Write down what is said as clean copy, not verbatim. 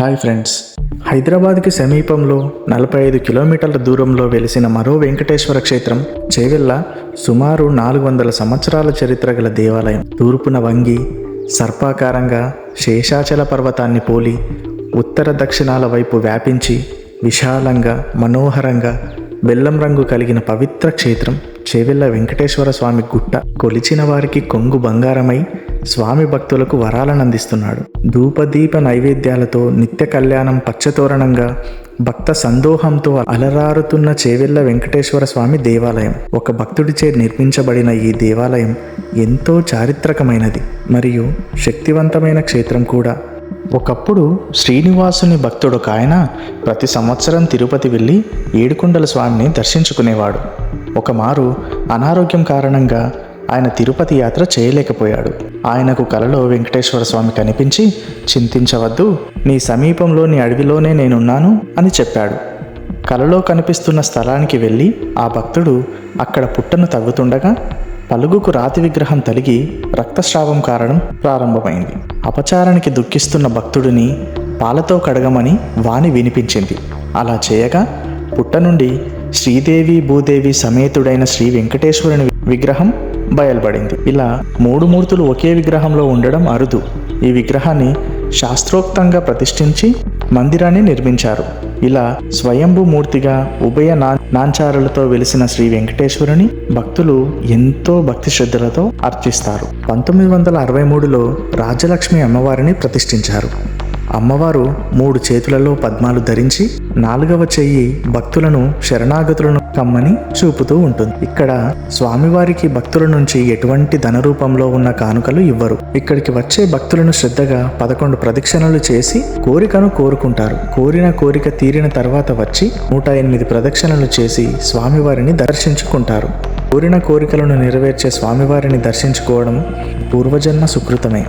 Hi friends, హైదరాబాద్కి సమీపంలో 45 కిలోమీటర్ల దూరంలో వెలిసిన మరో వెంకటేశ్వర క్షేత్రం చేవెళ్ళ సుమారు 400 సంవత్సరాల చరిత్ర గల దేవాలయం. తూర్పున వంగి సర్పాకారంగా శేషాచల పర్వతాన్ని పోలి ఉత్తర దక్షిణాల వైపు వ్యాపించి విశాలంగా మనోహరంగా బెల్లం రంగు కలిగిన పవిత్ర క్షేత్రం చేవెళ్ళ వెంకటేశ్వర స్వామి గుట్ట. కొలిచిన వారికి కొంగు బంగారమై స్వామి భక్తులకు వరాలను అందిస్తున్నాడు. ధూపదీప నైవేద్యాలతో నిత్య కళ్యాణం పచ్చతోరణంగా భక్త సందోహంతో అలరారుతున్న చేవెళ్ళ వెంకటేశ్వర స్వామి దేవాలయం. ఒక భక్తుడిచే నిర్మించబడిన ఈ దేవాలయం ఎంతో చారిత్రకమైనది మరియు శక్తివంతమైన క్షేత్రం కూడా. ఒకప్పుడు శ్రీనివాసుని భక్తుడొక ఆయన ప్రతి సంవత్సరం తిరుపతి వెళ్ళి ఏడుకొండల స్వామిని దర్శించుకునేవాడు. ఒకమారు అనారోగ్యం కారణంగా ఆయన తిరుపతి యాత్ర చేయలేకపోయాడు. ఆయనకు కలలో వెంకటేశ్వర స్వామి కనిపించి, చింతించవద్దు, నీ సమీపంలోని అడవిలోనే నేనున్నాను అని చెప్పాడు. కలలో కనిపిస్తున్న స్థలానికి వెళ్ళి ఆ భక్తుడు అక్కడ పుట్టను తవ్వుతుండగా పలుగుకు రాతి విగ్రహం తలిగి రక్తస్రావం కారణం ప్రారంభమైంది. అపచారానికి దుఃఖిస్తున్న భక్తుడిని పాలతో కడగమని వాణి వినిపించింది. అలా చేయగా పుట్ట నుండి శ్రీదేవి భూదేవి సమేతుడైన శ్రీ వెంకటేశ్వరుని విగ్రహం బయల్పడింది. ఇలా 3 మూర్తులు ఒకే విగ్రహంలో ఉండడం అరుదు. ఈ విగ్రహాన్ని శాస్త్రోక్తంగా ప్రతిష్ఠించి మందిరాన్ని నిర్మించారు. ఇలా స్వయంభూ మూర్తిగా ఉభయ నాంచారులతో వెలిసిన శ్రీ వెంకటేశ్వరుని భక్తులు ఎంతో భక్తి శ్రద్ధలతో అర్చిస్తారు. 1963లో రాజలక్ష్మి అమ్మవారిని ప్రతిష్ఠించారు. అమ్మవారు 3 చేతులలో పద్మాలు ధరించి 4వ చెయ్యి భక్తులను శరణాగతులను కమ్మని చూపుతూ ఉంటుంది. ఇక్కడ స్వామివారికి భక్తుల నుంచి ఎటువంటి ధన రూపంలో ఉన్న కానుకలు ఇవ్వరు. ఇక్కడికి వచ్చే భక్తులను శ్రద్ధగా 11 ప్రదక్షిణలు చేసి కోరికను కోరుకుంటారు. కోరిన కోరిక తీరిన తర్వాత వచ్చి 108 ప్రదక్షిణలు చేసి స్వామివారిని దర్శించుకుంటారు. కోరిన కోరికలను నెరవేర్చే స్వామివారిని దర్శించుకోవడం పూర్వజన్మ సుకృతమే.